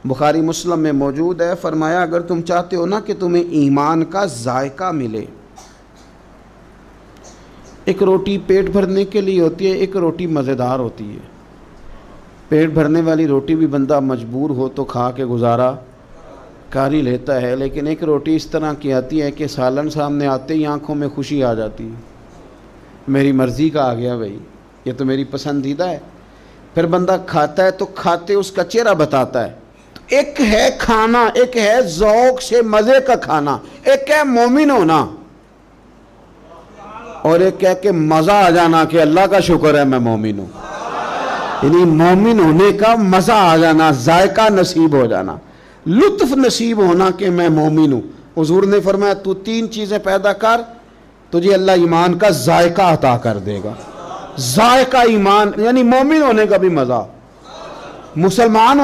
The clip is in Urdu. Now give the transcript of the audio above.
بخاری مسلم میں موجود ہے، فرمایا اگر تم چاہتے ہو نا کہ تمہیں ایمان کا ذائقہ ملے، ایک روٹی پیٹ بھرنے کے لیے ہوتی ہے، ایک روٹی مزیدار ہوتی ہے۔ پیٹ بھرنے والی روٹی بھی بندہ مجبور ہو تو کھا کے گزارا کر ہی لیتا ہے، لیکن ایک روٹی اس طرح کی آتی ہے کہ سالن سامنے آتے ہی آنکھوں میں خوشی آ جاتی ہے، میری مرضی کا آ گیا بھائی، یہ تو میری پسندیدہ ہے۔ پھر بندہ کھاتا ہے تو کھاتے اس کا چہرہ بتاتا ہے۔ تو ایک ہے کھانا، ایک ہے ذوق سے مزے کا کھانا، ایک ہے مومن ہونا، اور ایک ہے کہ مزہ آ جانا کہ اللہ کا شکر ہے میں مومن ہوں، یعنی مومن ہونے کا مزہ آ جانا، ذائقہ نصیب ہو جانا، لطف نصیب ہونا کہ میں مومن ہوں۔ حضور نے فرمایا تو تین چیزیں پیدا کر، تجھے اللہ ایمان کا ذائقہ عطا کر دے گا۔ ذائقہ ایمان یعنی مومن ہونے کا بھی مزہ، مسلمان